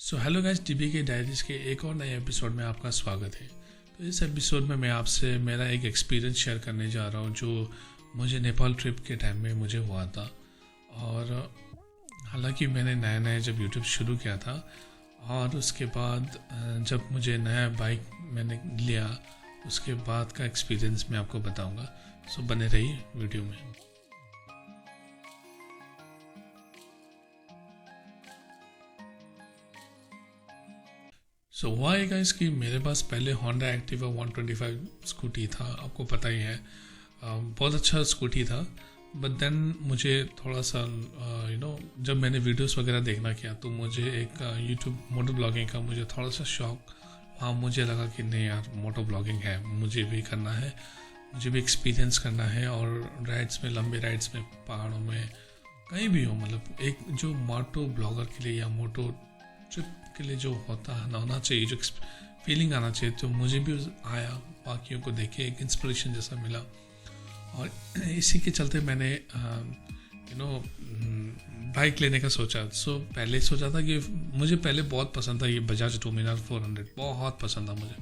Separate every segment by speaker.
Speaker 1: So hello guys, TB के diaries के एक और नए एपिसोड में आपका स्वागत है। तो इस एपिसोड में मैं आपसे मेरा एक एक्सपीरियंस शेयर करने जा रहा हूँ जो मुझे नेपाल ट्रिप के टाइम में मुझे हुआ था। और हालांकि मैंने नया नया जब यूट्यूब शुरू किया था और उसके बाद जब मुझे नया बाइक मैंने लिया उसके बाद का एक्सपीरियंस मैं आपको बताऊँगा। सो बने रहिए वीडियो में। सो हुआ है गाइस कि मेरे पास पहले होंडा एक्टिवा 125 स्कूटी था, आपको पता ही है। बहुत अच्छा स्कूटी था। बट देन मुझे थोड़ा सा जब मैंने वीडियोस वगैरह देखना किया तो मुझे एक यूट्यूब मोटो ब्लॉगिंग का मुझे थोड़ा सा शौक। हाँ, मुझे लगा कि नहीं यार, मोटो ब्लॉगिंग है, मुझे भी करना है, मुझे भी एक्सपीरियंस करना है। और राइड्स में, लंबे राइड्स में, पहाड़ों में, कहीं भी हो, मतलब एक जो मोटो ब्लॉगर के लिए या मोटो ट्रिप के लिए जो होना चाहिए, जो फीलिंग आना चाहिए, तो मुझे भी आया। बाकियों को देखे एक इंस्पिरेशन जैसा मिला और इसी के चलते मैंने बाइक लेने का सोचा। सो पहले सोचा था कि मुझे पहले बहुत पसंद था ये बजाज डोमिनार 400, बहुत पसंद था मुझे,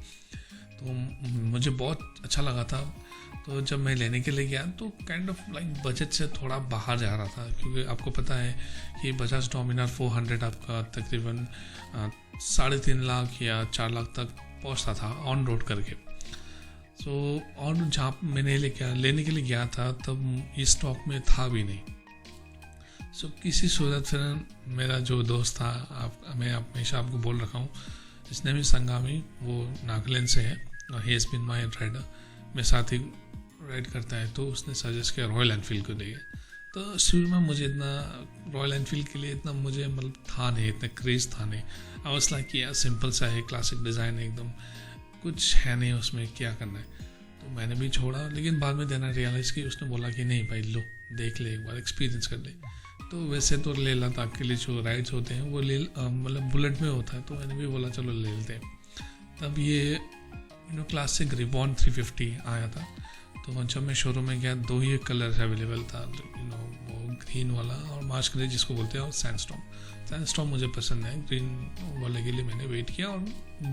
Speaker 1: तो मुझे बहुत अच्छा लगा था। तो जब मैं लेने के लिए गया तो काइंड ऑफ लाइक बजट से थोड़ा बाहर जा रहा था, क्योंकि आपको पता है कि बजाज डोमिनार 400 आपका तकरीबन 3.5 लाख या 4 लाख तक पहुंचता था ऑन रोड करके। सो और जहाँ मैंने लेने के लिए गया था तब इस स्टॉक में था भी नहीं। सो किसी सूरत फिर मेरा जो दोस्त था, मैं हमेशा आपको बोल रखा हूँ, इसने भी संगामी, वो नागालैंड से है और he has been my rider, मेरे साथ ही राइड करता है। तो उसने सजेस्ट किया रॉयल एनफील्ड को लिए। तो शुरू में मुझे इतना रॉयल एनफील्ड के लिए इतना मुझे मतलब था नहीं, इतना क्रेज़ था नहीं। अवसला किया, सिंपल सा है, क्लासिक डिज़ाइन है एकदम, कुछ है नहीं उसमें, क्या करना है। तो मैंने भी छोड़ा, लेकिन बाद में देना रियलाइज़ की उसने बोला कि नहीं भाई, लो देख ले, एक बार एक्सपीरियंस कर ले। तो वैसे तो लेह लद्दाख के लिए जो राइड्स होते हैं वो मतलब बुलेट में होता है, तो मैंने भी बोला चलो ले लेते हैं। तब ये क्लासिक रिबॉर्न 350 आया था। तो जब मैं शोरूम में गया, 2 ही कलर अवेलेबल था, वो ग्रीन वाला और मार्च ग्रे जिसको बोलते हैं, और सैंडस्टॉर्म मुझे पसंद है। ग्रीन वाले के लिए मैंने वेट किया और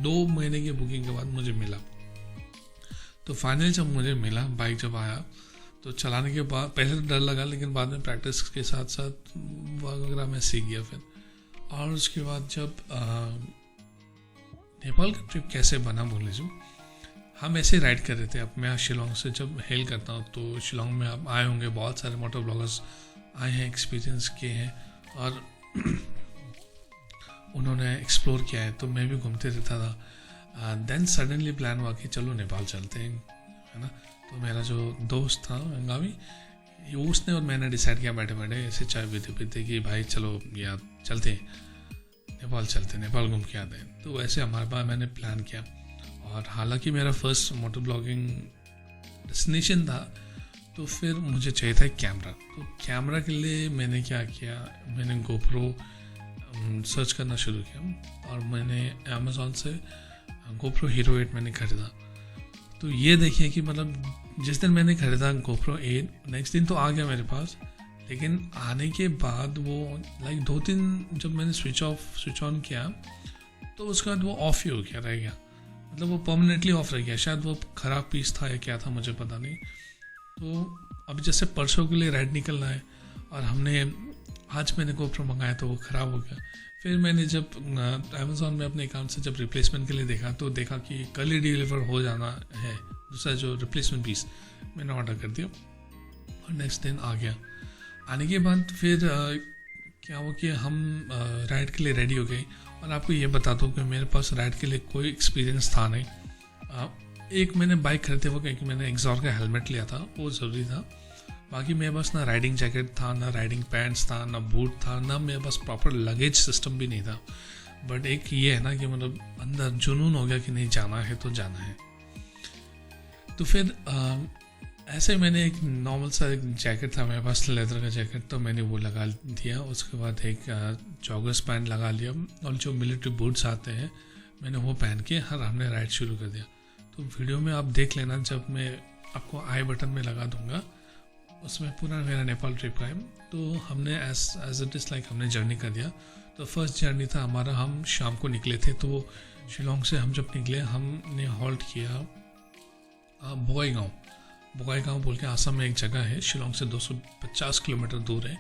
Speaker 1: 2 महीने की बुकिंग के बाद मुझे मिला। तो फाइनली जब मुझे मिला, बाइक जब आया तो चलाने के बाद पहले तो डर लगा, लेकिन बाद में प्रैक्टिस के साथ साथ वगैरह मैं सीख गया फिर। और उसके बाद जब नेपाल का ट्रिप कैसे बना बोल लीजिए, हम ऐसे राइड कर रहे थे। अब मैं शिलोंग से जब हेल करता हूँ तो शिलोंग में आप आए होंगे, बहुत सारे मोटर ब्लॉगर्स आए हैं, एक्सपीरियंस किए हैं और उन्होंने एक्सप्लोर किया है, तो मैं भी घूमते रहता था। देन सडनली प्लान हुआ कि चलो नेपाल चलते हैं, है ना। तो मेरा जो दोस्त था हंगामी, उसने और मैंने डिसाइड किया बैठे बैठे ऐसे चाय पीते पीते कि भाई चलो यार चलते हैं, नेपाल चलते, नेपाल घूम के आते हैं। तो वैसे हमारे पास मैंने प्लान किया। और हालांकि मेरा फर्स्ट मोटर ब्लॉगिंग डेस्टिनेशन था, तो फिर मुझे चाहिए था कैमरा। तो कैमरा के लिए मैंने क्या किया, मैंने गोप्रो सर्च करना शुरू किया और मैंने अमेज़ॉन से गोप्रो हीरो 8 मैंने खरीदा। तो ये देखिए कि मतलब जिस दिन मैंने खरीदा गोप्रो 8, नेक्स्ट दिन तो आ गया मेरे पास, लेकिन आने के बाद वो लाइक 2-3 जब मैंने स्विच ऑन किया तो उसके बाद वो ऑफ ही हो गया, रह गया, मतलब वो परमानेंटली ऑफ रह गया। शायद वो ख़राब पीस था या क्या था, मुझे पता नहीं। तो अब जैसे परसों के लिए राइड निकलना है और आज मैंने गोप्रो मंगाया तो वो ख़राब हो गया। फिर मैंने जब अमेज़ॉन में अपने अकाउंट से जब रिप्लेसमेंट के लिए देखा तो देखा कि कल ही डिलीवर हो जाना है दूसरा जो रिप्लेसमेंट पीस, मैंने ऑर्डर कर दिया और नेक्स्ट दिन आ गया। आने के बाद फिर क्या हुआ कि हम राइड के लिए रेडी हो गए। और आपको ये बता दूँ कि मेरे पास राइड के लिए कोई एक्सपीरियंस था नहीं। एक मैंने बाइक खरीदते हुए क्योंकि मैंने एक्सॉर का हेलमेट लिया था, वो ज़रूरी था। बाकी मेरे पास ना राइडिंग जैकेट था, ना राइडिंग पैंट्स था, ना बूट था, ना मेरे पास प्रॉपर लगेज सिस्टम भी नहीं था। बट एक ये है ना कि मतलब अंदर जुनून हो गया कि नहीं, जाना है तो जाना है। तो फिर ऐसे मैंने एक नॉर्मल सा एक जैकेट था मेरे पास, लेदर का जैकेट, तो मैंने वो लगा दिया। उसके बाद एक जॉगर्स पैंट लगा लिया और जो मिलिट्री बूट्स आते हैं मैंने वो पहन के हमने राइड शुरू कर दिया। तो वीडियो में आप देख लेना, जब मैं आपको आई बटन में लगा दूंगा, उसमें पूरा मेरा नेपाल ट्रिप का है। तो हमने एज इट इज़ लाइक हमने जर्नी कर दिया। तो फर्स्ट जर्नी था हमारा, हम शाम को निकले थे। तो शिलोंग से हम जब निकले हमने हॉल्ट किया बोगाईगांव बोल के आसाम में एक जगह है, शिलोंग से 250 किलोमीटर दूर है।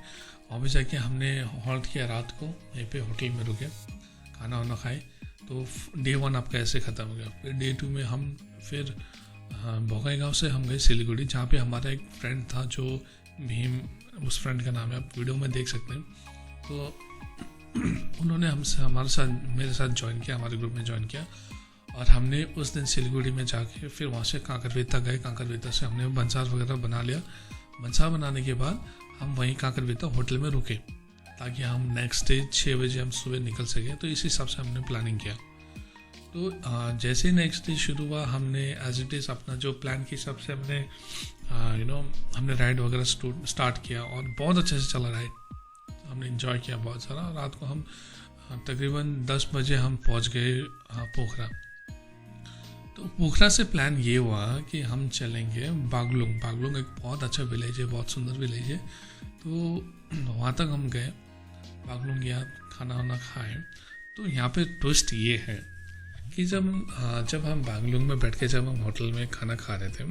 Speaker 1: वहाँ पे जाके हमने हॉल्ट किया रात को, यहीं पे होटल में रुके, खाना वाना खाए। तो डे 1 आपका ऐसे ख़त्म हो गया। फिर डे 2 में हम फिर बोगाईगांव से हम गए सिलीगुड़ी, जहाँ पे हमारा एक फ्रेंड था जो भीम, उस फ्रेंड का नाम है, आप वीडियो में देख सकते हैं। तो उन्होंने मेरे साथ ज्वाइन किया, हमारे ग्रुप में ज्वाइन किया। और हमने उस दिन सिलीगुड़ी में जाके फिर वहाँ से कांकरवेता गए। कांकरवेता से हमने बंसार वगैरह बना लिया। बंसार बनाने के बाद हम वहीं कांकरवेता होटल में रुके, ताकि हम नेक्स्ट डे 6 बजे हम सुबह निकल सकें। तो इस हिसाब से हमने प्लानिंग किया। तो जैसे ही नेक्स्ट डे शुरू हुआ, हमने एज इट इज़ अपना जो प्लान के हिसाब से हमने हमने राइड वगैरह स्टार्ट किया और बहुत अच्छे से चला राइड। हमने इन्जॉय किया बहुत सारा। रात को हम तकरीबन 10 बजे हम पहुंच गए पोखरा। तो पोखरा से प्लान ये हुआ कि हम चलेंगे बागलुंग। बागलुंग एक बहुत अच्छा विलेज है, बहुत सुंदर विलेज है। तो वहाँ तक हम गए, बागलुंग गया, खाना वाना खाए। तो यहाँ पे ट्विस्ट ये है कि जब हम बागलुंग में बैठ के जब हम होटल में खाना खा रहे थे,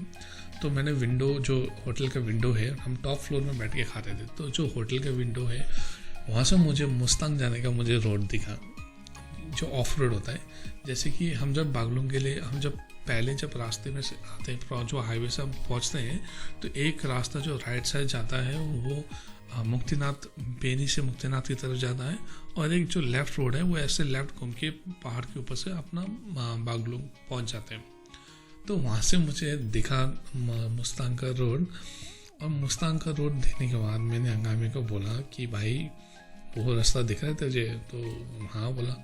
Speaker 1: तो मैंने विंडो, जो होटल का विंडो है, हम टॉप फ्लोर में बैठ के खा रहे थे। तो जो होटल का विंडो है, वहाँ से मुझे मुस्तांग जाने का मुझे रोड दिखा, जो ऑफ रोड होता है। जैसे कि हम जब बागलुंग के लिए जब रास्ते में से आते हैं, जो हाईवे से हम पहुँचते हैं, तो एक रास्ता जो राइट साइड जाता है वो मुक्तिनाथ, बेनी से मुक्तिनाथ की तरफ जाता है। और एक जो लेफ़्ट रोड है वो ऐसे लेफ़्ट घूम के पहाड़ के ऊपर से अपना बागलुंग पहुँच जाते हैं। तो वहाँ से मुझे दिखा मुस्तांग का रोड। और मुस्तांग का रोड देखने के बाद मैंने हंगामी को बोला कि भाई वो रास्ता दिख रहा है तुझे? तो हाँ बोला,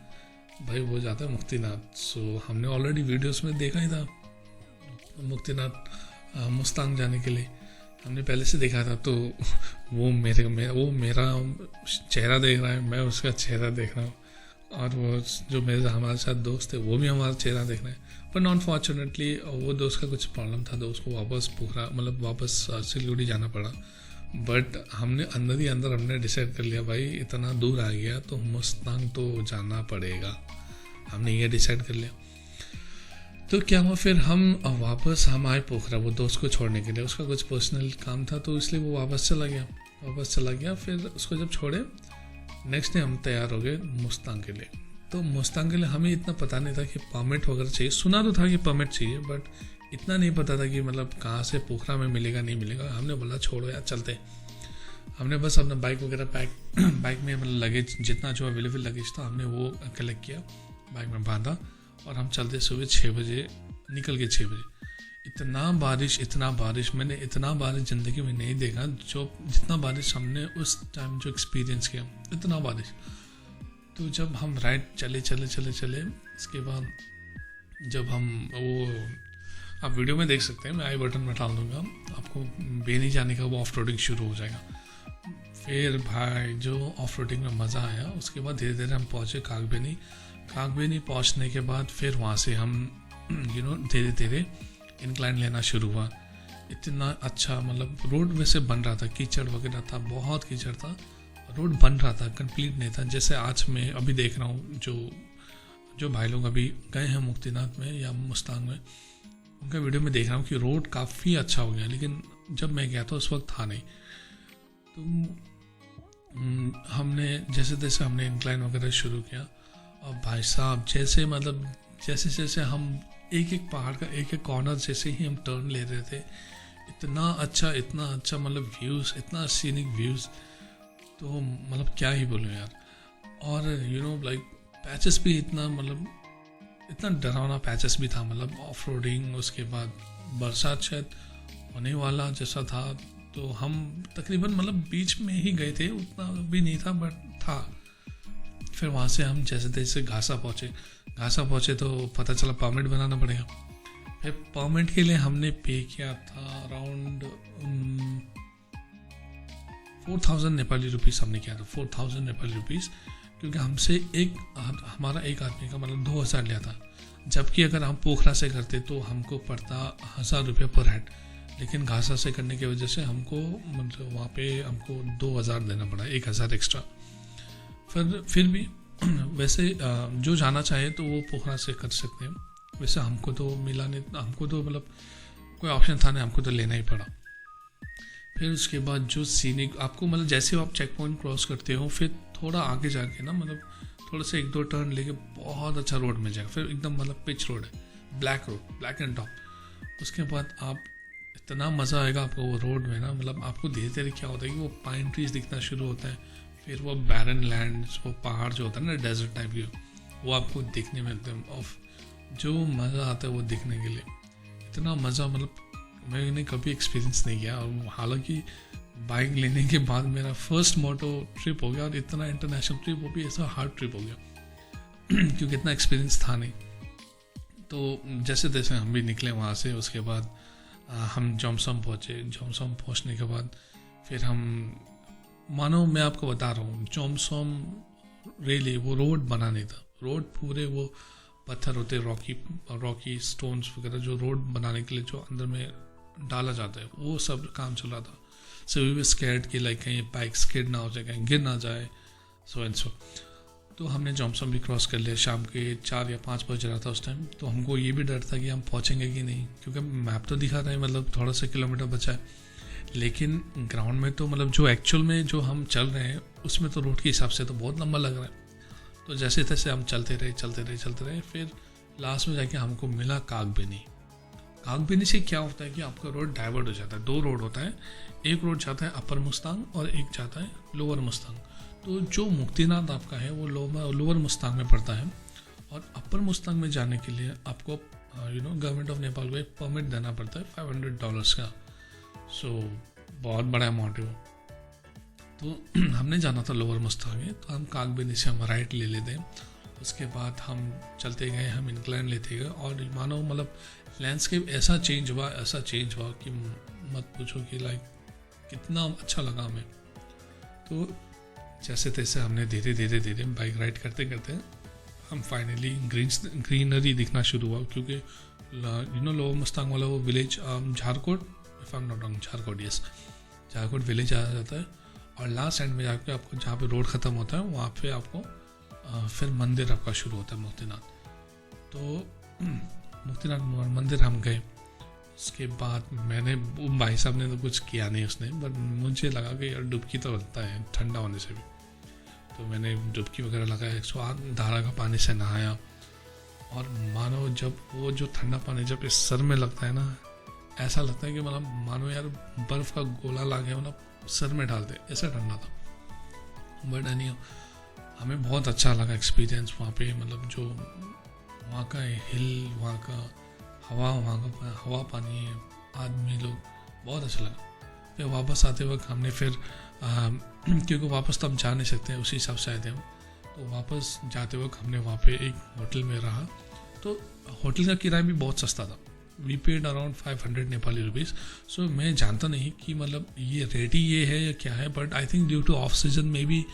Speaker 1: भाई वो जाता है मुक्तिनाथ। सो हमने ऑलरेडी वीडियोस में देखा ही था मुक्तिनाथ मुस्तांग जाने के लिए, हमने पहले से देखा था। तो वो मेरा चेहरा देख रहा है, मैं उसका चेहरा देख रहा हूँ, और वो जो हमारे साथ दोस्त है वो भी हमारा चेहरा देख रहे हैं। पर अनफॉर्चुनेटली वो दोस्त का कुछ प्रॉब्लम था, तो उसको वापस सिलीगुड़ी जाना पड़ा। बट हमने अंदर ही अंदर हमने डिसाइड कर लिया, भाई इतना दूर आ गया तो मुस्तांग तो जाना पड़ेगा, हमने ये डिसाइड कर लिया। तो क्या हुआ, फिर हम आए पोखरा, वो दोस्त को छोड़ने के लिए। उसका कुछ पर्सनल काम था, तो इसलिए वो वापस चला गया। फिर उसको जब छोड़े, नेक्स्ट डे हम तैयार हो गए मुस्तांग के लिए। तो मुस्तांग के लिए हमें इतना पता नहीं था कि परमिट वगैरह चाहिए। सुना तो था कि परमिट चाहिए, बट इतना नहीं पता था कि मतलब कहाँ से पोखरा में मिलेगा नहीं मिलेगा। हमने बोला छोड़ो यार, चलते। हमने बस अपना बाइक वगैरह बाइक में मतलब लगेज, जितना जो अवेलेबल लगेज था हमने वो कलेक्ट किया, बाइक में बांधा, और हम चलते सुबह 6 बजे निकल गए। 6 बजे इतना बारिश मैंने इतना बारिश ज़िंदगी में नहीं देखा, जितना बारिश हमने उस टाइम जो एक्सपीरियंस किया, इतना बारिश। तो जब हम राइड चले, इसके बाद जब हम आप वीडियो में देख सकते हैं, मैं आई बटन में डाल दूँगा आपको, बेनी जाने का वो ऑफ रोडिंग शुरू हो जाएगा। फिर भाई जो ऑफ रोडिंग में मज़ा आया, उसके बाद धीरे धीरे हम पहुँचे कागबेनी पहुँचने के बाद फिर वहाँ से हम धीरे धीरे इंक्लाइन लेना शुरू हुआ। इतना अच्छा मतलब रोड वैसे बन रहा था, कीचड़ वगैरह था, बहुत कीचड़ था, रोड बन रहा था, कंप्लीट नहीं था। जैसे आज मैं अभी देख रहा हूँ, जो भाई लोग अभी गए हैं मुक्तिनाथ में या मुस्तांग में, उनका वीडियो में देख रहा हूँ कि रोड काफ़ी अच्छा हो गया। लेकिन जब मैं गया था उस वक्त था नहीं। तो हमने जैसे हमने इंक्लाइन वगैरह शुरू किया, और भाई साहब जैसे हम एक पहाड़ का एक कॉर्नर जैसे ही हम टर्न ले रहे थे, इतना अच्छा मतलब व्यूज़, इतना सीनिक व्यूज़, तो मतलब क्या ही बोलूँ यार। और लाइक पैचेस भी इतना डरावना पैचेस भी था, मतलब ऑफ रोडिंग, उसके बाद बरसात शायद होने वाला जैसा था। तो हम तकरीबन मतलब बीच में ही गए थे, उतना भी नहीं था बट था। फिर वहाँ से हम जैसे घासा पहुँचे तो पता चला परमिट बनाना पड़ेगा। फिर परमिट के लिए हमने पे किया था अराउंड 4000 नेपाली रुपीज़ हमने किया था, 4000 नेपाली रुपीज़, क्योंकि हमसे हमारा एक आदमी का मतलब 2000 लिया था। जबकि अगर हम पोखरा से करते तो हमको पड़ता 1000 रुपये पर हेड, लेकिन घासा से करने की वजह से हमको मतलब वहाँ पे हमको 2000 देना पड़ा, 1000 एक्स्ट्रा। फिर भी वैसे जो जाना चाहे तो वो पोखरा से कर सकते हैं। वैसे हमको तो मिला नहीं, हमको तो मतलब कोई ऑप्शन था नहीं, हमको तो लेना ही पड़ा। फिर उसके बाद जो सीनिक आपको मतलब जैसे आप चेक पॉइंट क्रॉस करते हो फिर थोड़ा आगे जाके ना मतलब थोड़ा सा 1-2 टर्न लेके बहुत अच्छा रोड मिल जाएगा। फिर एकदम मतलब पिच रोड है, black road, black and top. उसके बाद आप इतना मज़ा आएगा आपको वो रोड में ना, मतलब आपको धीरे धीरे क्या होता है कि वो पाइन ट्रीज दिखना शुरू होता है, फिर वो बैरन लैंड, वो पहाड़ जो होता है ना डेजर्ट टाइप के, वो आपको देखने में एकदम ऑफ जो मज़ा आता है वो देखने के लिए इतना मज़ा मतलब मैंने कभी एक्सपीरियंस नहीं किया। और हालांकि बाइक लेने के बाद मेरा फर्स्ट मोटो ट्रिप हो गया और इतना इंटरनेशनल ट्रिप, वो भी ऐसा हार्ड ट्रिप हो गया क्योंकि इतना एक्सपीरियंस था नहीं। तो जैसे तैसे हम भी निकले वहाँ से। उसके बाद हम जोमसोम पहुँचे। जोमसोम पहुँचने के बाद फिर हम मानो मैं आपको बता रहा हूँ जोमसोम रियली वो रोड बना नहीं था। रोड पूरे वो पत्थर होते, रॉकी स्टोन्स वगैरह जो रोड बनाने के लिए जो अंदर में डाला जाता है वो सब काम चल रहा था। सो वी वर स्कैर्ड कि लाइक कहीं बाइक स्किड ना हो जाए, कहीं गिर ना जाए, सो एंड सो। तो हमने जोमसोम भी क्रॉस कर लिया। शाम के 4 या 5 बज रहा था उस टाइम। तो हमको ये भी डर था कि हम पहुँचेंगे कि नहीं, क्योंकि मैप तो दिखा रहा है मतलब थोड़ा सा किलोमीटर बचा है, लेकिन ग्राउंड में तो मतलब जो एक्चुअल में जो हम चल रहे हैं उसमें तो रोड के हिसाब से तो बहुत लंबा लग रहा है। तो जैसे तैसे हम चलते रहे। फिर लास्ट में जाके हमको मिला कागबेनी। कागबेनी से क्या होता है कि आपका रोड डाइवर्ट हो जाता है। 2 रोड होता है, एक रोड जाता है अपर मुस्तांग और एक जाता है लोअर मुस्तांग। तो जो मुक्तिनाथ आपका है वो लोअर मुस्तांग में पड़ता है, और अपर मुस्तांग में जाने के लिए आपको गवर्नमेंट ऑफ नेपाल को एक परमिट देना पड़ता है $500 का। सो बहुत बड़ा अमाउंट है वो। तो हमने जाना था लोअर मुस्तांग में, तो हम कागबेनी से हम राइट ले लेते हैं। उसके बाद हम चलते गए, हम इंक्लाइन लेते गए, और मानो मतलब लैंडस्केप ऐसा चेंज हुआ कि मत पूछो कि लाइक कितना अच्छा लगा हमें। तो जैसे तैसे हमने धीरे बाइक राइड करते हम फाइनली ग्रीनरी दिखना शुरू हुआ, क्योंकि लोअर मुस्तांग वाला वो village Jharkot, if I am not wrong, Jharkot, yes, Jharkot village आ जाता है। और लास्ट एंड में जाके आपको जहाँ पे रोड ख़त्म होता है वहाँ पे आपको फिर मंदिर आपका शुरू होता है मुक्तिनाथ। तो मुक्तिनाथ मंदिर हम गए। उसके बाद मैंने भाई साहब ने तो कुछ किया नहीं उसने, बट मुझे लगा कि यार डुबकी तो लगता है ठंडा होने से भी, तो मैंने डुबकी वगैरह लगाया, 108 धारा का पानी से नहाया। और मानो जब वो जो ठंडा पानी जब इस सर में लगता है ना, ऐसा लगता है कि मतलब मानो यार बर्फ़ का गोला ला के मतलब सर में डालते, ऐसा ठंडा था। बट एनी हमें बहुत अच्छा लगा एक्सपीरियंस वहाँ पे, मतलब जो वहाँ का हिल, वहाँ का हवा पानी, आदमी लोग, बहुत अच्छा लगा। फिर वापस आते वक्त हमने फिर क्योंकि वापस तो हम जा नहीं सकते उसी हिसाब से आए थे हम, तो वापस जाते वक्त हमने वहाँ पे एक होटल में रहा। तो होटल का किराया भी बहुत सस्ता था, we paid around 500 Nepali rupees. So मैं जानता नहीं कि मतलब ये रेट ही ये है या क्या है, but I think due two off season में भी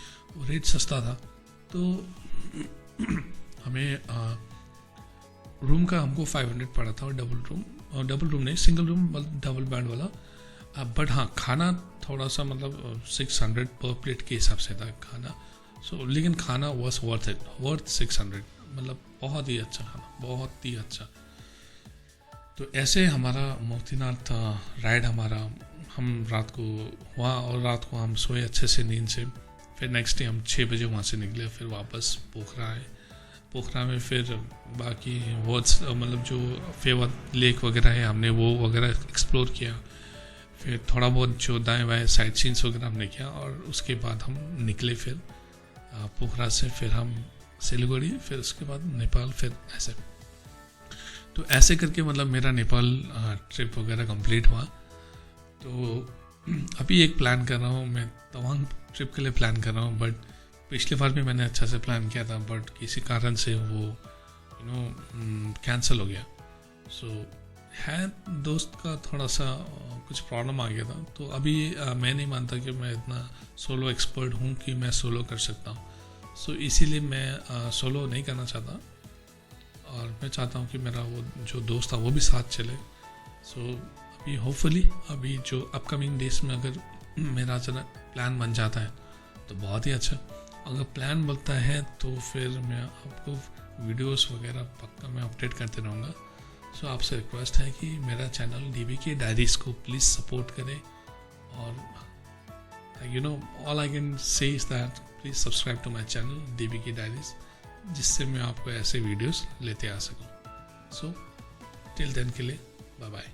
Speaker 1: रेट सस्ता था। तो हमें रूम का हमको 500 पड़ा था, और डबल रूम नहीं, सिंगल रूम मतलब डबल बेड वाला। बट हाँ, खाना थोड़ा सा मतलब 600 पर प्लेट के हिसाब से था खाना। सो लेकिन खाना वॉज वर्थ 600, मतलब बहुत ही अच्छा खाना, बहुत ही अच्छा। तो ऐसे हमारा मुक्तिनाथ राइड हम रात को हुआ, और रात को हम सोए अच्छे से नींद से। फिर नेक्स्ट डे हम 6 बजे वहाँ से निकले, फिर वापस पोखरा आए। पोखरा में फिर बाकी वर्ड्स मतलब जो फेवत लेक वगैरह है हमने वो वगैरह एक्सप्लोर किया। फिर थोड़ा बहुत जो दाएँ बाएँ साइट सीन्स वगैरह हमने किया, और उसके बाद हम निकले फिर पोखरा से, फिर हम सिलीगुड़ी, फिर उसके बाद नेपाल, फिर ऐसे। तो ऐसे करके मतलब मेरा नेपाल ट्रिप वगैरह कंप्लीट हुआ। तो अभी एक प्लान कर रहा हूँ मैं, तवांग ट्रिप के लिए प्लान कर रहा हूँ, बट पिछली बार भी मैंने अच्छा से प्लान किया था, बट किसी कारण से वो कैंसिल हो गया। सो है दोस्त का थोड़ा सा कुछ प्रॉब्लम आ गया था। तो अभी मैं नहीं मानता कि मैं इतना सोलो एक्सपर्ट हूँ कि मैं सोलो कर सकता हूँ। सो इसीलिए मैं सोलो नहीं करना चाहता, और मैं चाहता हूँ कि मेरा वो जो दोस्त था वो भी साथ चले। सो अभी होपफुली अभी जो अपकमिंग डेज में अगर मेरा चला प्लान बन जाता है तो बहुत ही अच्छा, अगर प्लान बनता है तो फिर मैं आपको वीडियोस वगैरह पक्का मैं अपडेट करते रहूँगा। सो आपसे रिक्वेस्ट है कि मेरा चैनल DBK डायरीज को प्लीज़ सपोर्ट करें, और you know all I can say is that please subscribe to my channel DBK diaries, जिससे मैं आपको ऐसे वीडियोस लेते आ सकूँ। सो टिल देन के लिए बाय बाय।